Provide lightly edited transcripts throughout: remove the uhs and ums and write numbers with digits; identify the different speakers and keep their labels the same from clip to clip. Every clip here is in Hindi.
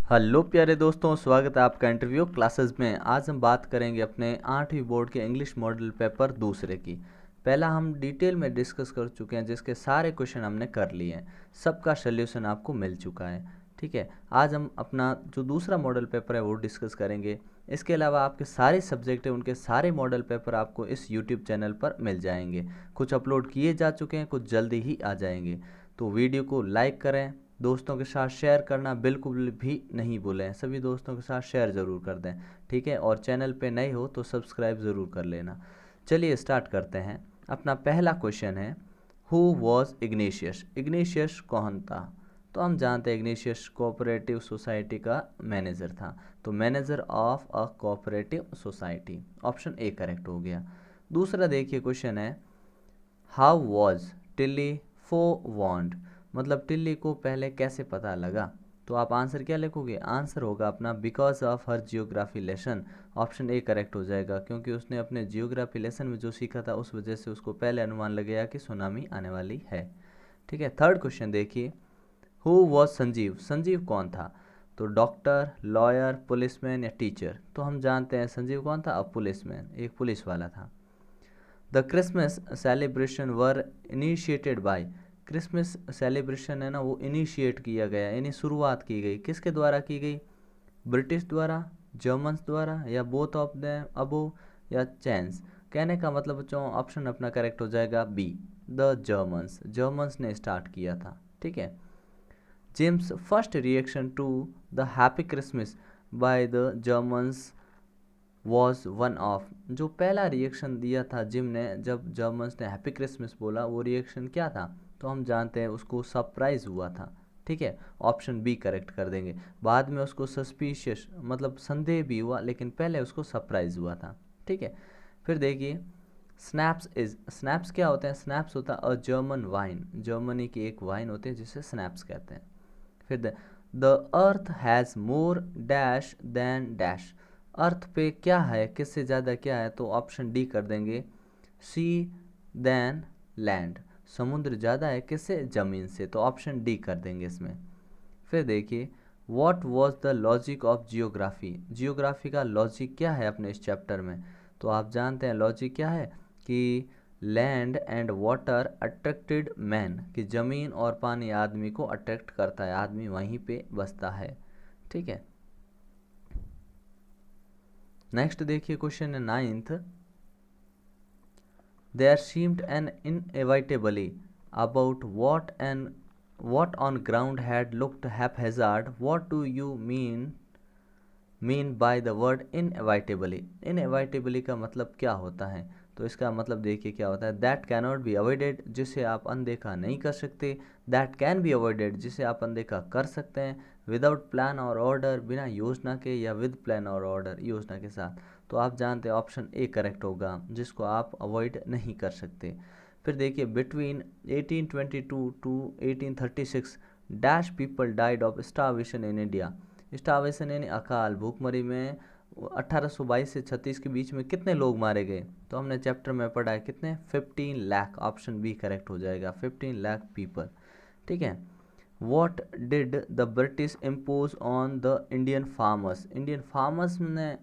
Speaker 1: हेलो प्यारे दोस्तों, स्वागत है आपका इंटरव्यू क्लासेस में। आज हम बात करेंगे अपने 8वीं बोर्ड के इंग्लिश मॉडल पेपर दूसरे की। पहला हम डिटेल में डिस्कस कर चुके हैं, जिसके सारे क्वेश्चन हमने कर लिए हैं, सबका सल्यूशन आपको मिल चुका है। ठीक है, आज हम अपना जो दूसरा मॉडल पेपर है वो डिस्कस करेंगे। इसके अलावा आपके सारे सब्जेक्ट हैं, उनके सारे मॉडल पेपर आपको इस यूट्यूब चैनल पर मिल जाएंगे। कुछ अपलोड किए जा चुके हैं, कुछ जल्दी ही आ जाएंगे। तो वीडियो को लाइक करें, दोस्तों के साथ शेयर करना बिल्कुल भी नहीं भूलें। सभी दोस्तों के साथ शेयर ज़रूर कर दें, ठीक है। और चैनल पे नए हो तो सब्सक्राइब ज़रूर कर लेना। चलिए स्टार्ट करते हैं। अपना पहला क्वेश्चन है, हु वॉज इग्नेशियस। इग्नेशियस कौन था? तो हम जानते हैं इग्नेशियस कोऑपरेटिव सोसाइटी का मैनेजर था। तो manager of a cooperative society, option A correct हो गया। दूसरा देखिए क्वेश्चन है, हाउ वॉज टिल्ली फो वॉन्ड। मतलब टिल्ली को पहले कैसे पता लगा? तो आप आंसर क्या लिखोगे? आंसर होगा अपना because of her geography lesson. Option A correct हो जाएगा, क्योंकि उसने अपने जियोग्राफी लेसन में जो सीखा था उस वजह से उसको पहले अनुमान लग गया कि सुनामी आने वाली है। ठीक है, थर्ड क्वेश्चन देखिए, हु वॉज संजीव। संजीव कौन था? तो डॉक्टर, लॉयर, पुलिसमैन या टीचर। तो हम जानते हैं संजीव कौन था? अब पुलिसमैन, एक पुलिस वाला था। The Christmas celebration were initiated by. Christmas celebration है ना, वो इनिशिएट किया गया, यानी शुरुआत की गई, किसके द्वारा की गई? ब्रिटिश द्वारा, जर्मन्स द्वारा, या बोथ ऑफ द अबो, या चैंस। कहने का मतलब बच्चों ऑप्शन अपना करेक्ट हो जाएगा बी, द जर्मन्स। जर्मन्स ने स्टार्ट किया था। ठीक है। James first reaction to the happy Christmas by the Germans was one of. जो पहला रिएक्शन दिया था जिम ने जब जर्मन्स ने हैप्पी क्रिसमस बोला, वो रिएक्शन क्या था? तो हम जानते हैं उसको सरप्राइज हुआ था। ठीक है, ऑप्शन बी करेक्ट कर देंगे। बाद में उसको सस्पिशियस मतलब संदेह भी हुआ, लेकिन पहले उसको सरप्राइज हुआ था। ठीक है। फिर देखिए, स्नैप्स इज, स्नैप्स क्या होते हैं? स्नैप्स होता है अ जर्मन वाइन, जर्मनी की एक वाइन होती है जिसे स्नैप्स कहते हैं। फिर the earth has more dash than dash. Earth पे क्या है, किससे ज़्यादा क्या है? तो ऑप्शन डी कर देंगे, सी देन लैंड। समुद्र ज़्यादा है किससे? ज़मीन से। तो ऑप्शन डी कर देंगे इसमें। फिर देखिए, what was the logic of geography. Geography का लॉजिक क्या है अपने इस चैप्टर में? तो आप जानते हैं लॉजिक क्या है कि land and water attracted man, कि ज़मीन और पानी आदमी को अट्रैक्ट करता है, आदमी वहीं पे बसता है। ठीक है। नेक्स्ट देखिए क्वेश्चन है ninth, there seemed an inevitably about what on ground had looked haphazard. What do you mean by the word inevitably. Inevitably का मतलब क्या होता है? तो इसका मतलब देखिए क्या होता है, दैट कैनॉट बी अवॉइडेड, जिसे आप अनदेखा नहीं कर सकते। दैट कैन बी अवॉइडेड, जिसे आप अनदेखा कर सकते हैं। विदाउट प्लान और ऑर्डर, बिना योजना के, या विद प्लान और ऑर्डर, योजना के साथ। तो आप जानते हैं ऑप्शन ए करेक्ट होगा, जिसको आप अवॉइड नहीं कर सकते। फिर देखिए, between 1822 to 1836 dash people died of starvation in India. Starvation यानी अकाल, भूखमरी में 1822 से 36 के बीच में कितने लोग मारे गए? तो हमने चैप्टर में पढ़ा है कितने, 15 लाख। ऑप्शन बी करेक्ट हो जाएगा, 15 लाख पीपल। ठीक है। What did the British impose on the Indian farmers. Indian farmers ने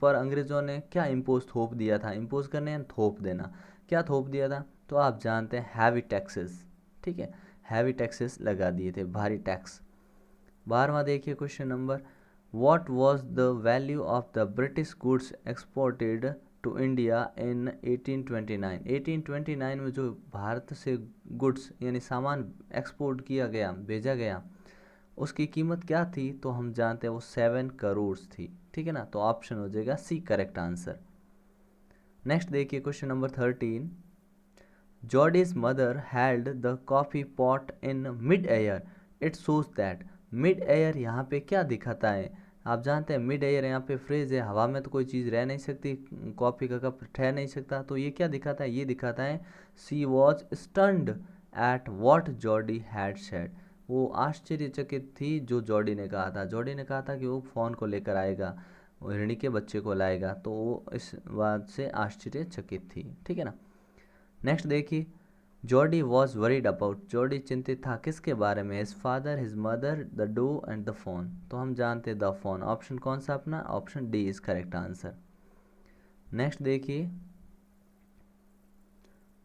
Speaker 1: पर अंग्रेज़ों ने क्या इम्पोज, थोप दिया था? इम्पोज करने या थोप देना, क्या थोप दिया था? तो आप जानते हैं हैवी टैक्सेस। ठीक है, हैवी टैक्सेस लगा दिए थे, भारी टैक्स। 12वां देखिए question number, what was the value of the British goods exported to India in 1829। 1829 में जो भारत से गुड्स यानी सामान एक्सपोर्ट किया गया, भेजा गया, उसकी कीमत क्या थी? तो हम जानते हैं वो 7 करोड़ थी। ठीक है ना, तो ऑप्शन हो जाएगा सी करेक्ट आंसर। नेक्स्ट देखिए question number 13, Jody's mother held the coffee pot in mid air, it shows that. Mid air यहाँ पे क्या दिखाता है? आप जानते हैं मिड एयर यहाँ पे फ्रेज है, हवा में तो कोई चीज़ रह नहीं सकती, कॉफ़ी का कप ठहर नहीं सकता। तो ये क्या दिखाता है? ये दिखाता है she was stunned at what Jody had said. वो आश्चर्यचकित थी जो जॉर्डी ने कहा था। जॉर्डी ने कहा था कि वो फ़ोन को लेकर आएगा, वो हिरणी के बच्चे को लाएगा, तो वो इस बात से आश्चर्यचकित थी। ठीक है ना। नेक्स्ट देखिए, Jody was worried about, Jody चिंतित था किसके बारे में, his father, his mother, the doe and the fawn. तो हम जानते द फोन, ऑप्शन कौन सा अपना, option D is correct answer. Next देखिए,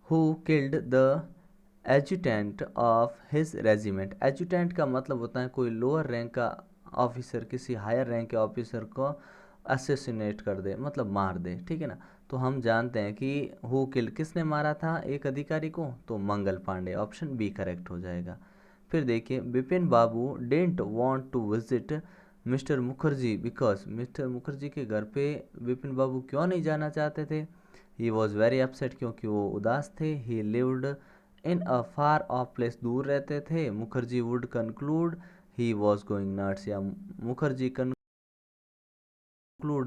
Speaker 1: who killed the adjutant of his regiment. Adjutant का मतलब होता है कोई लोअर रैंक का ऑफिसर किसी हायर रैंक के ऑफिसर को असैसिनेट कर दे, मतलब मार दे, ठीक है ना। तो हम जानते हैं कि हु किल्ड, किसने मारा था एक अधिकारी को, तो Mangal Pandey, option B correct हो जाएगा। फिर देखिए, Bipin Babu didn't want to visit mister Mukherjee because, mister Mukherjee के घर पे बिपिन बाबू क्यों नहीं जाना चाहते थे। ही वॉज वेरी अपसेट, क्योंकि वो उदास थे। ही lived in a far of place, दूर रहते थे। Mukherjee would conclude he was going nuts, या मुखर्जी कंक्लूड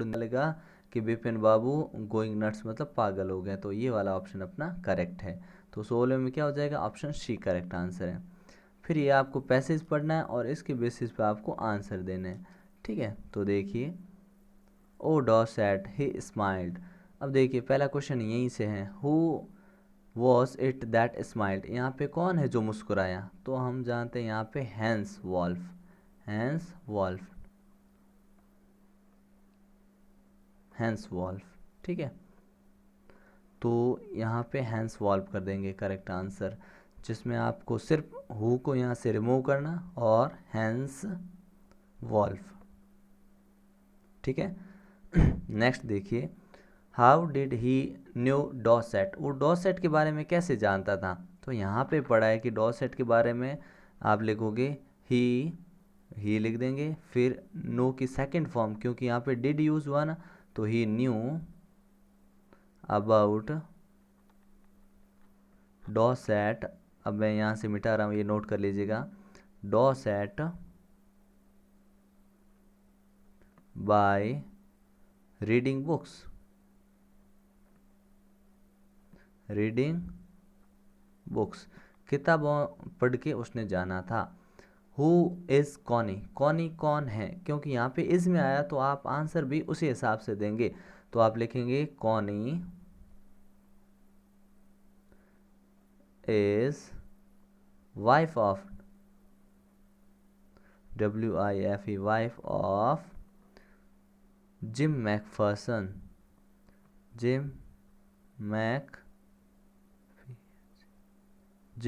Speaker 1: निकलेगा कि बिपिन बाबू गोइंग नट्स मतलब पागल हो गए। तो ये वाला ऑप्शन अपना करेक्ट है। तो 16 में क्या हो जाएगा, ऑप्शन सी करेक्ट आंसर है। फिर ये आपको पैसेज पढ़ना है और इसके बेसिस पे आपको आंसर देने हैं, ठीक है। तो देखिए, ओ डॉसेट ही स्माइल्ड। अब देखिए पहला क्वेश्चन यहीं से है, who was it that smiled, यहाँ पे कौन है जो मुस्कुराया। तो हम जानते हैं यहाँ पे Hans Wolf, Hans Wolf, Hans Wolf, ठीक है। तो यहाँ पे हैंस वॉल्फ कर देंगे करेक्ट आंसर, जिसमें आपको सिर्फ हु को यहाँ से रिमूव करना और हैंस वॉल्फ, ठीक है। नेक्स्ट देखिए, हाउ डिड ही न्यू डॉसेट, वो डॉसेट के बारे में कैसे जानता था। तो यहाँ पे पढ़ा है कि डॉसेट के बारे में आप लिखोगे ही लिख देंगे, फिर नो की सेकंड फॉर्म, क्योंकि यहाँ पे डिड यूज हुआ ना, तो ही न्यू अबाउट डॉसेट। अब मैं यहाँ से मिटा रहा हूँ, ये नोट कर लीजिएगा, Dorset by reading books, reading books, किताबों पढ़ के उसने जाना था। हु इज़ कॉनी, कॉनी कौन है, क्योंकि यहाँ पे इज़ में आया तो आप आंसर भी उसी हिसाब से देंगे। तो आप लिखेंगे Connie is wife of, WIFE, wife of gym Macpherson, gym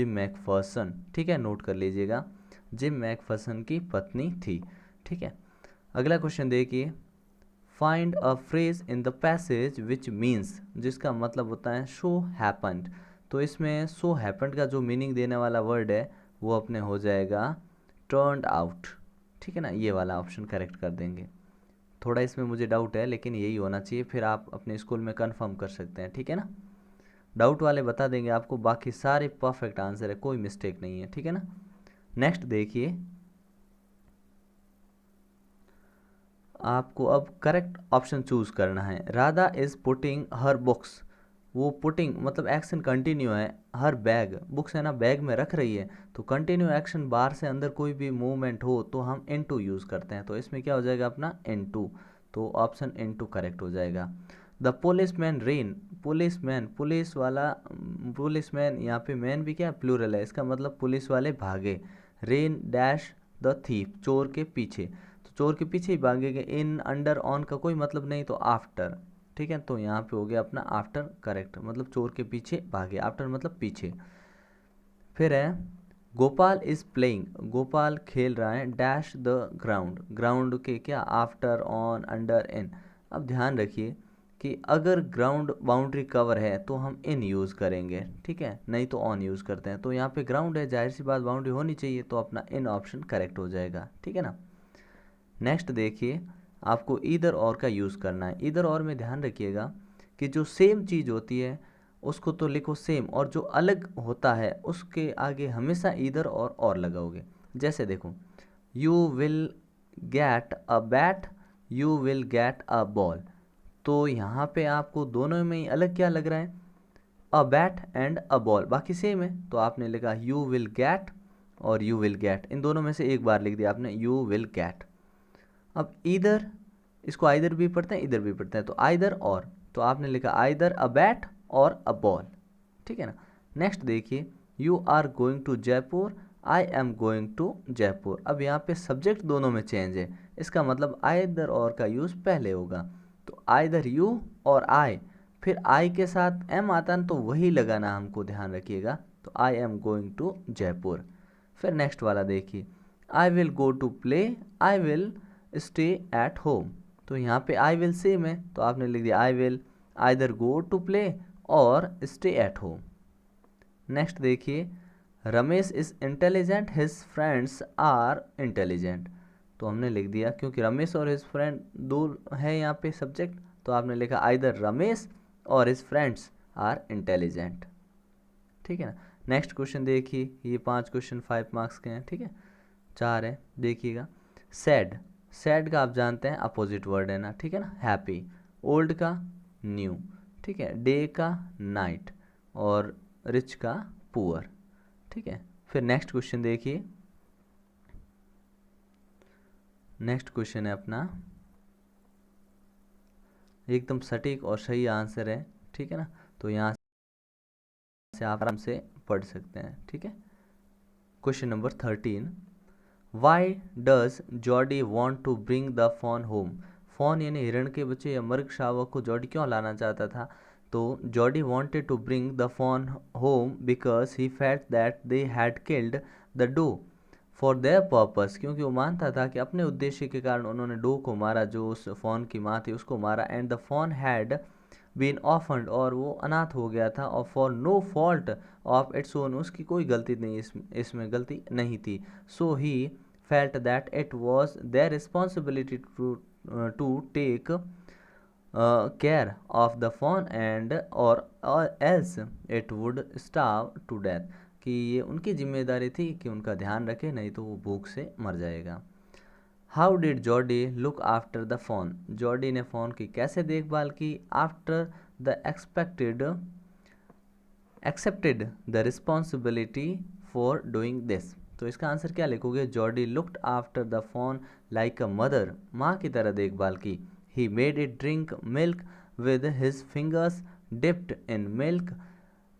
Speaker 1: Macpherson, ठीक है, नोट कर लीजिएगा, जिम मैकफर्सन की पत्नी थी, ठीक है। अगला क्वेश्चन देखिए, find a phrase in the passage which means, जिसका मतलब होता है शो हैपन्ड। तो इसमें शो हैपन्ड का जो मीनिंग देने वाला वर्ड है वो अपने हो जाएगा टर्न्ड आउट, ठीक है ना। ये वाला ऑप्शन करेक्ट कर देंगे। थोड़ा इसमें मुझे डाउट है लेकिन यही होना चाहिए, फिर आप अपने स्कूल में कंफर्म कर सकते हैं, ठीक है ना। डाउट वाले बता देंगे आपको, बाकी सारे परफेक्ट आंसर है, कोई मिस्टेक नहीं है, ठीक है ना। नेक्स्ट देखिए, आपको अब करेक्ट ऑप्शन चूज करना है। Radha is putting her books, वो पुटिंग मतलब एक्शन कंटिन्यू है, हर बैग, बुक्स है ना बैग में रख रही है, तो कंटिन्यू एक्शन बाहर से अंदर कोई भी मूवमेंट हो तो हम इनटू यूज़ करते हैं। तो इसमें क्या हो जाएगा अपना इनटू, तो ऑप्शन इनटू करेक्ट हो जाएगा। The policeman rain, policeman police वाला, पुलिसमैन यहाँ पे मैन भी क्या प्लूरल है, इसका मतलब पुलिस वाले भागे। रेन डैश द थीफ, चोर के पीछे, तो चोर के पीछे ही भागेंगे। इन अंडर ऑन का कोई मतलब नहीं, तो आफ्टर, ठीक है। तो यहाँ पे हो गया अपना आफ्टर करेक्ट, मतलब चोर के पीछे भागे, आफ्टर मतलब पीछे। फिर है गोपाल इज प्लेइंग, गोपाल खेल रहा है डैश द ग्राउंड, ग्राउंड के क्या आफ्टर ऑन अंडर इन। अब ध्यान रखिए कि अगर ग्राउंड बाउंड्री कवर है तो हम इन यूज़ करेंगे, ठीक है, नहीं तो ऑन यूज़ करते हैं। तो यहाँ पे ग्राउंड है, जाहिर सी बात बाउंड्री होनी चाहिए, तो अपना इन ऑप्शन करेक्ट हो जाएगा, ठीक है ना। नेक्स्ट देखिए, आपको ईदर और का यूज़ करना है। ईदर और में ध्यान रखिएगा कि जो सेम चीज़ होती है उसको तो लिखो सेम, और जो अलग होता है उसके आगे हमेशा ईदर और लगाओगे। जैसे देखो, you will get a bat, you will get a ball, तो यहाँ पे आपको दोनों में ही अलग क्या लग रहा है, a bat and a ball, बाकी सेम है। तो आपने लिखा यू विल गेट और यू विल गेट, इन दोनों में से एक बार लिख दिया आपने यू विल गेट। अब इधर, इसको आइदर भी पढ़ते हैं इधर भी पढ़ते हैं, तो आइदर और, तो आपने लिखा आइदर अ बैट और अ बॉल, ठीक है ना। नेक्स्ट देखिए, you are going to Jaipur, I am going to Jaipur. अब यहाँ पे सब्जेक्ट दोनों में चेंज है, इसका मतलब आइदर और का यूज़ पहले होगा। तो आइदर यू और आई, फिर आई के साथ एम आता है तो वही लगाना हमको, ध्यान रखिएगा। तो I am going to Jaipur. फिर नेक्स्ट वाला देखिए, I will go to play, I will stay at home. तो यहाँ पे आई विल सेम है, तो आपने लिख दिया I will either go to play और स्टे एट होम। नेक्स्ट देखिए, Ramesh is intelligent, his friends are intelligent. तो हमने लिख दिया, क्योंकि रमेश और हिज फ्रेंड दो है यहाँ पे सब्जेक्ट, तो आपने लिखा आइदर रमेश और हिज फ्रेंड्स आर इंटेलिजेंट। ठीक है ना। नेक्स्ट क्वेश्चन देखिए, ये 5 क्वेश्चन 5 मार्क्स के हैं, ठीक है, 4 है, देखिएगा। सैड, सैड का आप जानते हैं अपोजिट वर्ड है ना, ठीक है ना। हैप्पी, ओल्ड का न्यू, ठीक है, डे का नाइट और रिच का पुअर, ठीक है। फिर नेक्स्ट क्वेश्चन देखिए, नेक्स्ट क्वेश्चन है अपना, एकदम सटीक और सही आंसर है, ठीक है ना। तो यहाँ से आप आराम से पढ़ सकते हैं, ठीक है। Question number 13, why does Jody want to bring the fawn home. Fawn यानी हिरण के बच्चे या मर्ग शावक को जॉडी क्यों लाना चाहता था। तो Jody wanted to bring the fawn home because he felt that they had killed the doe for their purpose. क्योंकि वो मानता था कि अपने उद्देश्य के कारण उन्होंने डो को मारा, जो उस फोन की माँ थी उसको मारा। And the fawn had been orphaned, और वो अनाथ हो गया था। और for no fault of its own, उसकी कोई गलती नहीं, इसमें गलती नहीं थी। सो ही felt that it was their responsibility to take care of the fawn and or else it would starve to death। कि ये उनकी जिम्मेदारी थी कि उनका ध्यान रखे, नहीं तो वो भूख से मर जाएगा। How did Jordi look after the phone, Jordi ने फ़ोन की कैसे देखभाल की। After the accepted the responsibility for doing this. तो इसका आंसर क्या लिखोगे, Jordi looked after the phone like a mother, माँ की तरह देखभाल की। He made it drink milk with his fingers dipped in milk,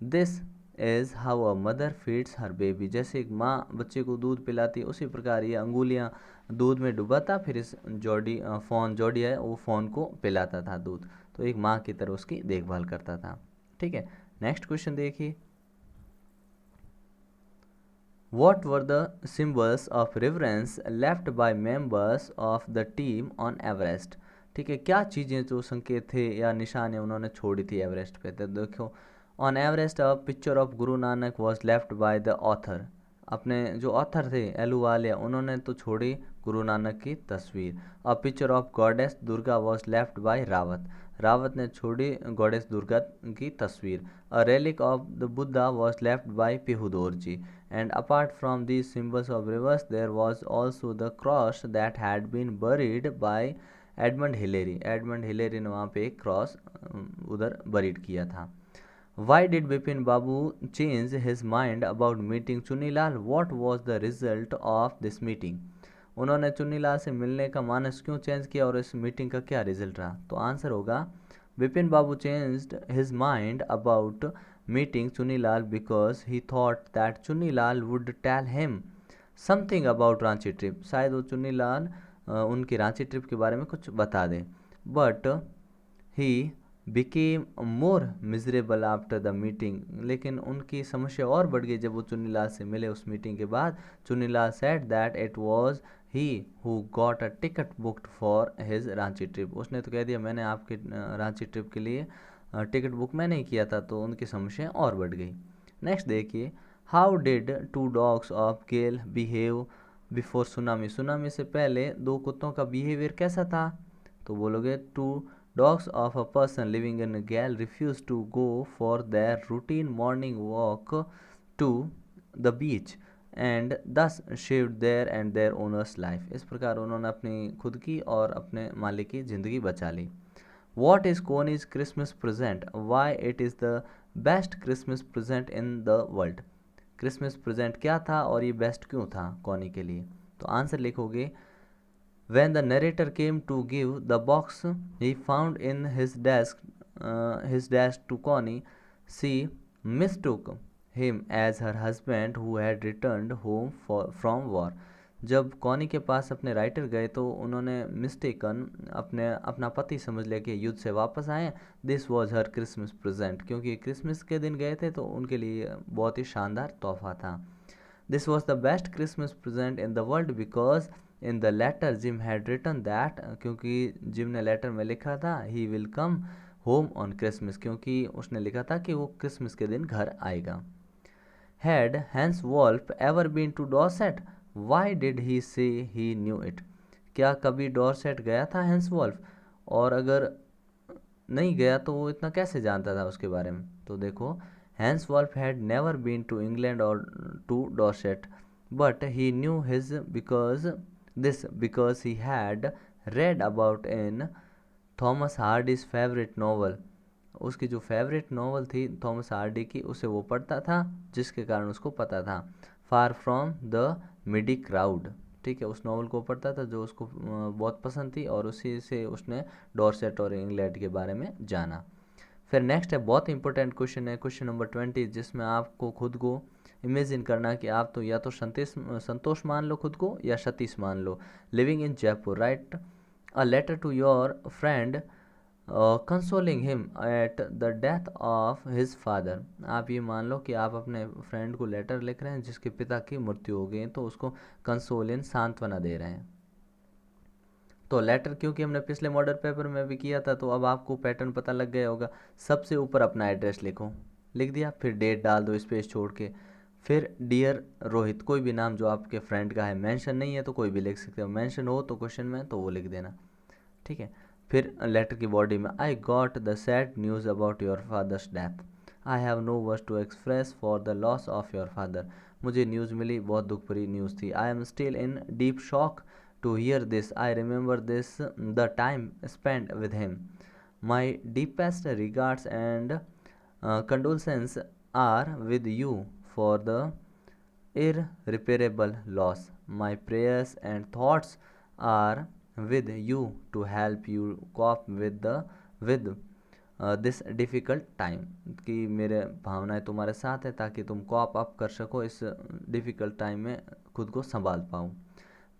Speaker 1: this is how a mother feeds her baby. जैसे एक माँ बच्चे को दूध पिलाती, उसी प्रकार ये अंगुलियाँ दूध में डुबाता, फिर इस जॉडी है वो फ़ोन को पिलाता था दूध। तो एक माँ की तरह उसकी देखभाल करता था, ठीक है। नेक्स्ट क्वेश्चन देखिए, What were the symbols of reverence left by members of the team on Everest। ठीक है, क्या चीज़ें जो संकेत थे या निशान है उन्होंने छोड़ी थी एवरेस्ट पे। तो देखो, on Everest a picture of Guru Nanak was left by the author. अपने जो ऑथर थे एलूवालिया, उन्होंने तो छोड़ी गुरु नानक की तस्वीर। A picture of goddess Durga was left by Rawat, Rawat ने छोड़ी गॉडेस दुर्गा की तस्वीर। A relic of the Buddha was left by Pihudor ji. And apart from these symbols of rivers, there was also the cross that had been buried by Edmund Hillary. Edmund Hillary ने वहाँ पे एक क्रॉस उधर बरीड किया था। Why did Bipin Babu change his mind about meeting Chunnilal, what was the result of this meeting. उन्होंने चुन्नीलाल से मिलने का मानस क्यों चेंज किया और इस मीटिंग का क्या रिजल्ट रहा। तो आंसर होगा, Bipin Babu changed his mind about meeting Chunilal because he thought that Chunilal would tell him something about Ranchi trip. शायद वो चुन्नीलाल उनकी रांची ट्रिप के बारे में कुछ बता दें। But he became more miserable after the meeting, लेकिन उनकी समस्या और बढ़ गई जब वो चुन्नीलाल से मिले उस मीटिंग के बाद। Chunnilal said that it was he who got a ticket booked for his Ranchi trip. उसने तो कह दिया मैंने आपकी रांची ट्रिप के लिए टिकट बुक मैंने ही किया था, तो उनकी समस्या और बढ़ गई। नेक्स्ट देखिए, how did two dogs of Gale behave before tsunami. Tsunami से पहले दो कुत्तों का बिहेवियर कैसा था। तो बोलोगे, two dogs of a person living in Galle refuse to go for their routine morning walk to the beach and this saved their and their owners life. इस प्रकार उन्होंने अपनी खुद की और अपने मालिक की ज़िंदगी बचा ली। What is Coney's Christmas present? Why it is the best Christmas present in the world? Christmas present क्या था और ये बेस्ट क्यों था कॉनी के लिए। तो आंसर लिखोगे, When the narrator came to give the box he found in his desk to Connie, she mistook him as her husband who had returned home from war. जब कॉनी के पास अपने राइटर गए तो उन्होंने मिस्टेकन अपना पति समझ लिया कि युद्ध से वापस आए। This was her Christmas present, क्योंकि क्रिसमस के दिन गए थे तो उनके लिए बहुत ही शानदार तोहफा था। This was the best Christmas present in the world because in the letter Jim had written that, क्योंकि जिम ने लेटर में लिखा था he will come home on Christmas, क्योंकि उसने लिखा था कि वो क्रिसमस के दिन घर आएगा। Had Hans Wolf ever been to Dorset? Why did he say he knew it? क्या कभी डॉर्सेट गया था हैंस वॉल्फ? और अगर नहीं गया तो वो इतना कैसे जानता था उसके बारे में? तो देखो, Hans Wolf had never been to England और to Dorset, but he knew his because he had read about in Thomas Hardy's favourite novel. उसकी जो फेवरेट नॉवल थी थॉमस हार्डी की, उसे वो पढ़ता था, जिसके कारण उसको पता था। Far from the MIDI crowd, ठीक है, उस नॉवल को पढ़ता था जो उसको बहुत पसंद थी, और उसी से उसने डॉर्सेट और इंग्लैंड के बारे में जाना। फिर नेक्स्ट है, बहुत इंपॉर्टेंट क्वेश्चन है, क्वेश्चन नंबर 20, जिसमें आपको खुद को इमेजिन करना कि आप तो या तो संतोष मान लो खुद को, या सतीश मान लो। Living in Jaipur, write a letter to your friend consoling him at the death of his father. आप ये मान लो कि आप अपने फ्रेंड को लेटर लिख रहे हैं जिसके पिता की मृत्यु हो गई, तो उसको कंसोलिन सांत्वना दे रहे हैं। तो लेटर, क्योंकि हमने पिछले मॉडल पेपर में भी किया था, तो अब आपको पैटर्न पता लग गया होगा। सबसे ऊपर अपना एड्रेस लिखो, लिख दिया, फिर डेट डाल दो स्पेस छोड़ के, फिर डियर रोहित, कोई भी नाम जो आपके फ्रेंड का है, मेंशन नहीं है तो कोई भी लिख सकते हो, मेंशन हो तो क्वेश्चन में तो वो लिख देना, ठीक है। फिर लेटर की बॉडी में, I got the sad news about your father's death, I have no words to express for the loss of your father. मुझे न्यूज़ मिली, बहुत दुख भरी न्यूज़ थी। I am still in deep shock to hear this, I remember this the time spend with him, my deepest regards and condolences are with you for the irreparable loss. My prayers and thoughts are with you to help you cope with this difficult time, कि मेरे भावनाएं तुम्हारे साथ है ताकि तुम कॉप अप कर सको, इस डिफ़िकल्ट टाइम में खुद को संभाल पाओ।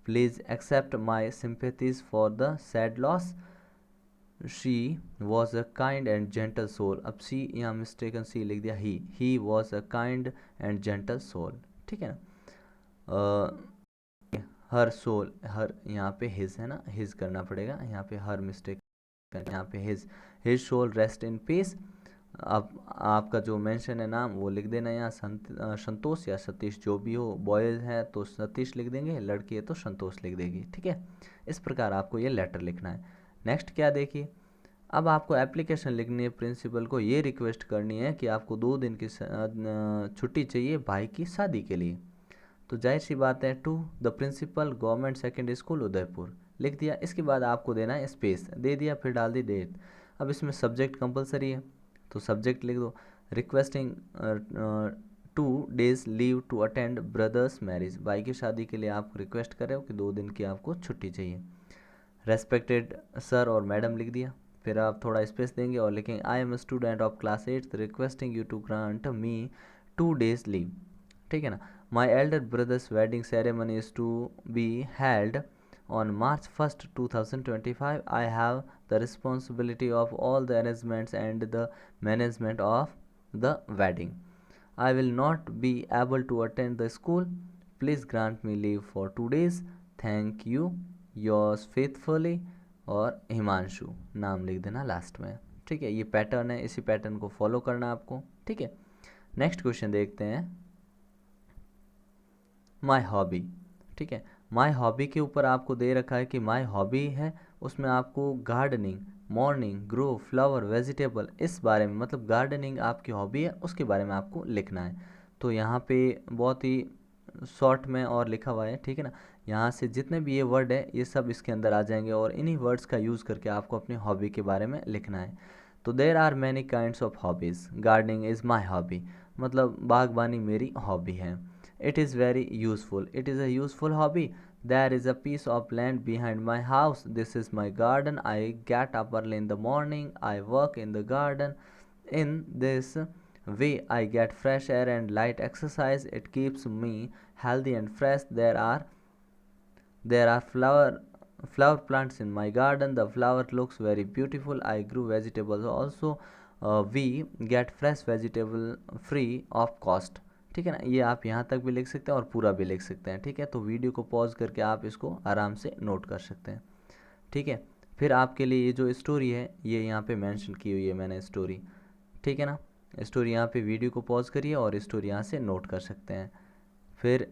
Speaker 1: Please accept my sympathies for the sad loss, she was a kind and gentle soul. अब सी यहाँ मिस्टेकन सी लिख दिया, he was a kind and gentle soul, ठीक है ना। हर सोल, हर यहाँ पे हिज है ना, हिज करना पड़ेगा, यहाँ पे हर मिस्टेक, यहाँ पे his soul rest in peace. अब आपका जो मेंशन है नाम वो लिख देना यहाँ, संतोष या सतीश, जो भी हो, बॉयज़ है तो सतीश लिख देंगे, लड़की है तो संतोष लिख देगी, ठीक है। इस प्रकार आपको ये लेटर लिखना है। नेक्स्ट क्या देखिए, अब आपको एप्लीकेशन लिखनी है, प्रिंसिपल को ये रिक्वेस्ट करनी है कि आपको 2 दिन की छुट्टी चाहिए भाई की शादी के लिए। तो जाहिर सी बात है, to the principal government secondary school Udaipur, लिख दिया। इसके बाद आपको देना है स्पेस, दे दिया, फिर डाल दी डेट। अब इसमें सब्जेक्ट कंपलसरी है तो सब्जेक्ट लिख दो, requesting 2 days leave to attend brother's marriage, भाई की शादी के लिए आप रिक्वेस्ट कर रहे हो कि 2 दिन की आपको छुट्टी चाहिए। रेस्पेक्टेड सर और मैडम लिख दिया, फिर आप थोड़ा स्पेस देंगे और लिखेंगे I am student of class 8 requesting you to grant me 2 days leave, ठीक है ना। My elder brother's wedding ceremony is to be held on March 1st 2025. I have the responsibility of all the arrangements and the management of the wedding. I will not be able to attend the school. Please grant me leave for 2 days. Thank you. Yours faithfully, और हिमांशु नाम लिख देना लास्ट में, ठीक है। ये पैटर्न है, इसी पैटर्न को फॉलो करना आपको, ठीक है। नेक्स्ट क्वेश्चन देखते हैं, माई हॉबी, ठीक है। माई हॉबी के ऊपर आपको दे रखा है कि माई हॉबी है, उसमें आपको gardening, morning, grow, flower, vegetable, इस बारे में, मतलब गार्डनिंग आपकी हॉबी है उसके बारे में आपको लिखना है। तो यहाँ पे बहुत ही शॉर्ट में और लिखा हुआ है, ठीक है ना। यहाँ से जितने भी ये वर्ड है ये सब इसके अंदर आ जाएंगे, और इन्हीं वर्ड्स का यूज़ करके आपको अपनी हॉबी के बारे में लिखना है। तो there are many kinds of hobbies, gardening is my hobby, मतलब बागबानी मेरी हॉबी है। It is very useful. It is a useful hobby. There is a piece of land behind my house. This is my garden. I get up early in the morning. I work in the garden. In this way I get fresh air and light exercise, it keeps me healthy and fresh. There are flower plants in my garden. The flower looks very beautiful. I grew vegetables also. We get fresh vegetable free of cost. ठीक है ना, ये आप यहाँ तक भी लिख सकते हैं और पूरा भी लिख सकते हैं। ठीक है, तो वीडियो को पॉज करके आप इसको आराम से नोट कर सकते हैं। ठीक है, फिर आपके लिए ये जो स्टोरी है ये यहाँ पे मेंशन की हुई है मैंने स्टोरी। ठीक है ना, स्टोरी यहाँ पे वीडियो को पॉज करिए और स्टोरी यहाँ से नोट कर सकते हैं। फिर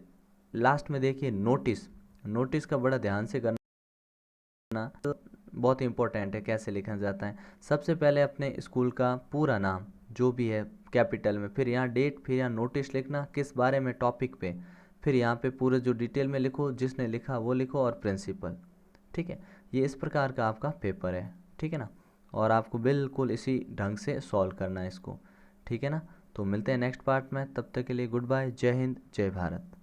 Speaker 1: लास्ट में देखिए नोटिस। नोटिस का बड़ा ध्यान से करना, तो बहुत इंपॉर्टेंट है कैसे लिखा जाता है। सबसे पहले अपने स्कूल का पूरा नाम जो भी है कैपिटल में, फिर यहाँ डेट, फिर यहाँ नोटिस लिखना किस बारे में, टॉपिक पे, फिर यहाँ पे पूरे जो डिटेल में लिखो, जिसने लिखा वो लिखो और प्रिंसिपल। ठीक है, ये इस प्रकार का आपका पेपर है। ठीक है ना, और आपको बिल्कुल इसी ढंग से सॉल्व करना है इसको। ठीक है ना, तो मिलते हैं नेक्स्ट पार्ट में, तब तक के लिए गुड बाय, जय हिंद, जय भारत।